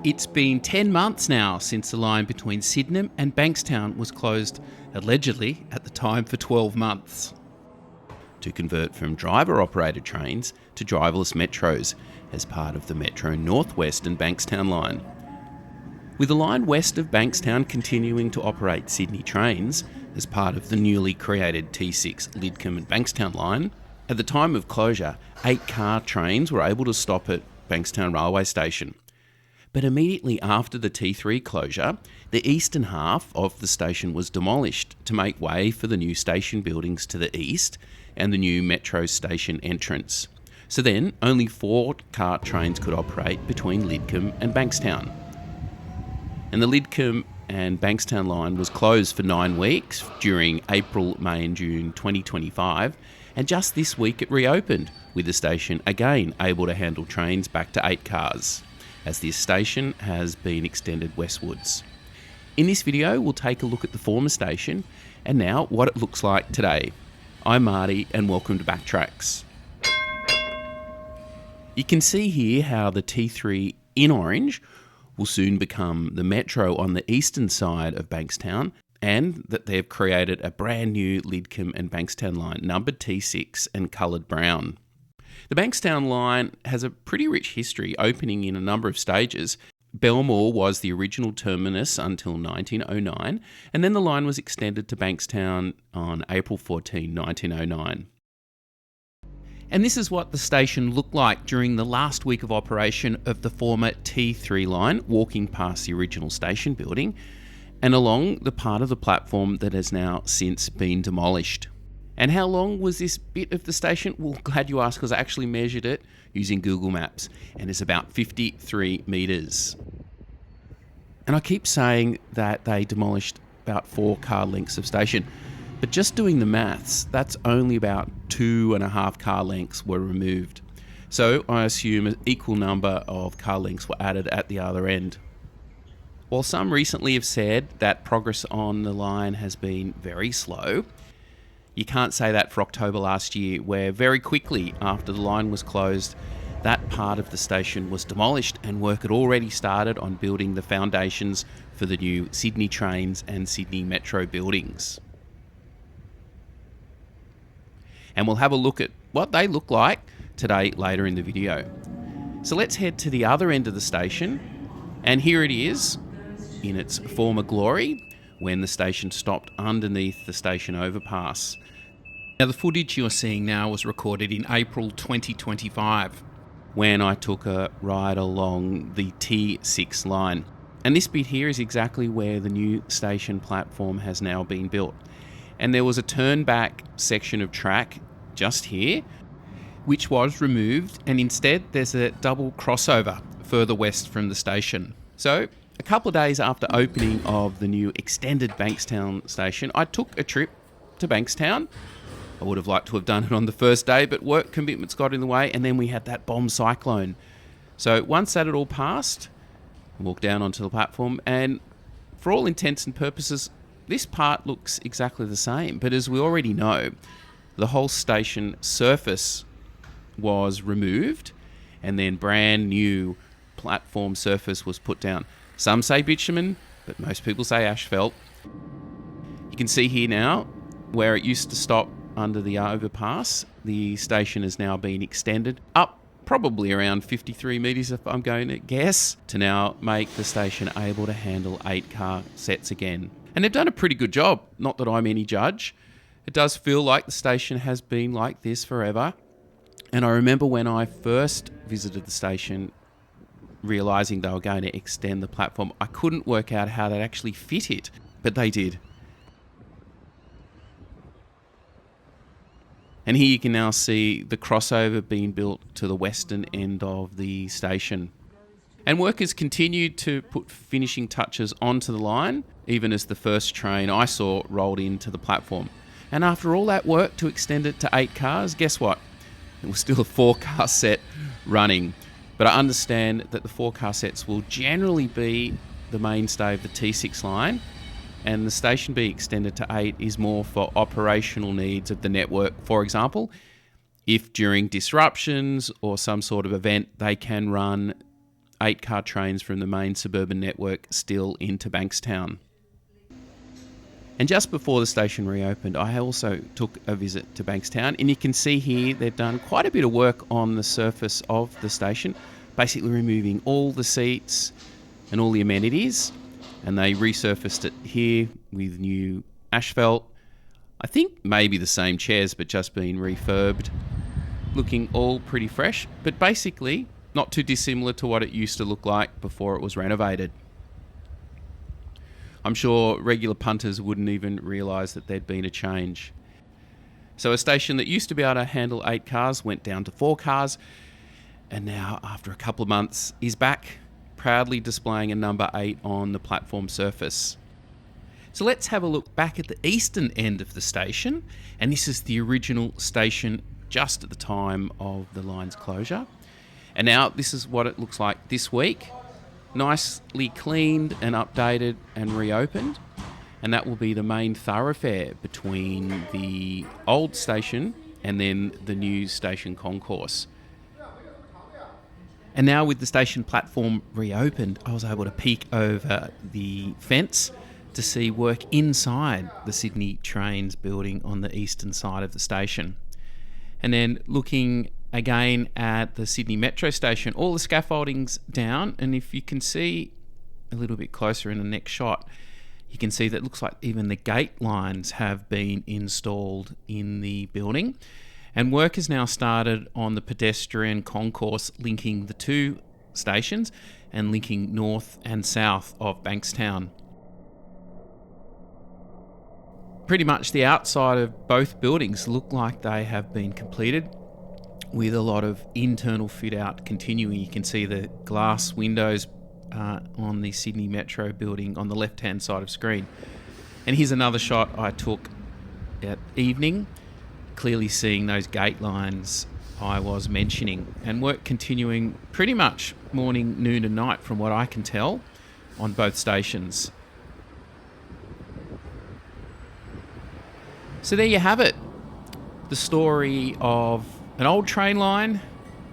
It's been 10 months now since the line between Sydenham and Bankstown was closed, allegedly at the time for 12 months, to convert from driver-operated trains to driverless metros as part of the Metro North West and Bankstown Line. With the line west of Bankstown continuing to operate Sydney trains as part of the newly created T6 Lidcombe Bankstown Line, at the time of closure, 8-car trains were able to stop at Bankstown Railway Station. But immediately after the T3 closure, the eastern half of the station was demolished to make way for the new station buildings to the east and the new metro station entrance. So then, only 4-car trains could operate between Lidcombe and Bankstown. And the Lidcombe and Bankstown line was closed for 9 weeks during April, May and June 2025, and just this week it reopened, with the station again able to handle trains back to 8 cars, as this station has been extended westwards. In this video, we'll take a look at the former station and now what it looks like today. I'm Marty and welcome to Backtracks. You can see here how the T3 in orange will soon become the metro on the eastern side of Bankstown, and that they've created a brand new Lidcombe and Bankstown line numbered T6 and coloured brown. The Bankstown line has a pretty rich history, opening in a number of stages. Belmore was the original terminus until 1909, and then the line was extended to Bankstown on April 14, 1909. And this is what the station looked like during the last week of operation of the former T3 line, walking past the original station building and along the part of the platform that has now since been demolished. And how long was this bit of the station? Well, glad you asked, because I actually measured it using Google Maps, and it's about 53 metres. And I keep saying that they demolished about 4 car lengths of station, but just doing the maths, that's only about 2.5 car lengths were removed. So I assume an equal number of car lengths were added at the other end. While some recently have said that progress on the line has been very slow, you can't say that for October last year, where very quickly after the line was closed, that part of the station was demolished and work had already started on building the foundations for the new Sydney trains and Sydney Metro buildings. And we'll have a look at what they look like today later in the video. So let's head to the other end of the station, and here it is in its former glory when the station stopped underneath the station overpass. Now, the footage you're seeing now was recorded in April 2025 when I took a ride along the T6 line. And this bit here is exactly where the new station platform has now been built. And there was a turn-back section of track just here, which was removed, and instead there's a double crossover further west from the station. So, a couple of days after opening of the new extended Bankstown station, I took a trip to Bankstown. I would have liked to have done it on the first day, but work commitments got in the way, and then we had that bomb cyclone. So once that had all passed, I walked down onto the platform, and for all intents and purposes, this part looks exactly the same. But as we already know, the whole station surface was removed, and then brand new platform surface was put down. Some say bitumen, but most people say asphalt. You can see here now where it used to stop under the overpass. The station has now been extended up probably around 53 metres, if I'm going to guess, to now make the station able to handle 8-car sets again. And they've done a pretty good job, not that I'm any judge. It does feel like the station has been like this forever. And I remember when I first visited the station, realising they were going to extend the platform, I couldn't work out how they'd actually fit it, but they did. And here you can now see the crossover being built to the western end of the station. And workers continued to put finishing touches onto the line, even as the first train I saw rolled into the platform. And after all that work to extend it to 8 cars, guess what? It was still a 4-car set running. But I understand that the 4-car sets will generally be the mainstay of the T6 line, and the station being extended to 8 is more for operational needs of the network. For example, if during disruptions or some sort of event they can run 8-car trains from the main suburban network still into Bankstown. And just before the station reopened, I also took a visit to Bankstown, and you can see here they've done quite a bit of work on the surface of the station, basically removing all the seats and all the amenities, and they resurfaced it here with new asphalt. I think maybe the same chairs, but just been refurbed, looking all pretty fresh, but basically not too dissimilar to what it used to look like before it was renovated. I'm sure regular punters wouldn't even realise that there'd been a change. So a station that used to be able to handle 8 cars went down to 4 cars, and now, after a couple of months, is back, proudly displaying a number 8 on the platform surface. So let's have a look back at the eastern end of the station, and this is the original station just at the time of the line's closure. And now this is what it looks like this week. Nicely cleaned and updated and reopened, and that will be the main thoroughfare between the old station and then the new station concourse. And now with the station platform reopened, I was able to peek over the fence to see work inside the Sydney Trains building on the eastern side of the station. And then looking again at the Sydney Metro station, all the scaffolding's down, and if you can see a little bit closer in the next shot, you can see that it looks like even the gate lines have been installed in the building, and work has now started on the pedestrian concourse linking the two stations and linking north and south of Bankstown. Pretty much the outside of both buildings look like they have been completed, with a lot of internal fit out continuing. You can see the glass windows on the Sydney Metro building on the left hand side of screen. And here's another shot I took at evening, clearly seeing those gate lines I was mentioning, and work continuing pretty much morning, noon and night from what I can tell on both stations. So there you have it, the story of an old train line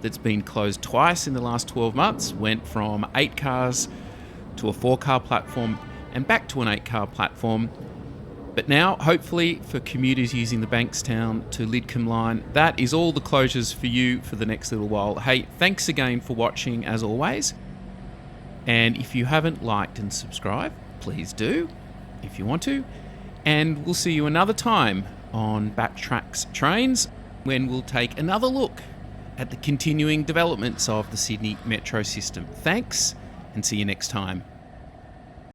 that's been closed twice in the last 12 months, went from 8 cars to a 4-car platform and back to an 8-car platform. But now, hopefully, for commuters using the Bankstown to Lidcombe line, that is all the closures for you for the next little while. Hey, thanks again for watching as always. And if you haven't liked and subscribed, please do if you want to. And we'll see you another time on BACKTRACKS.Trains, when we'll take another look at the continuing developments of the Sydney Metro system. Thanks, and see you next time.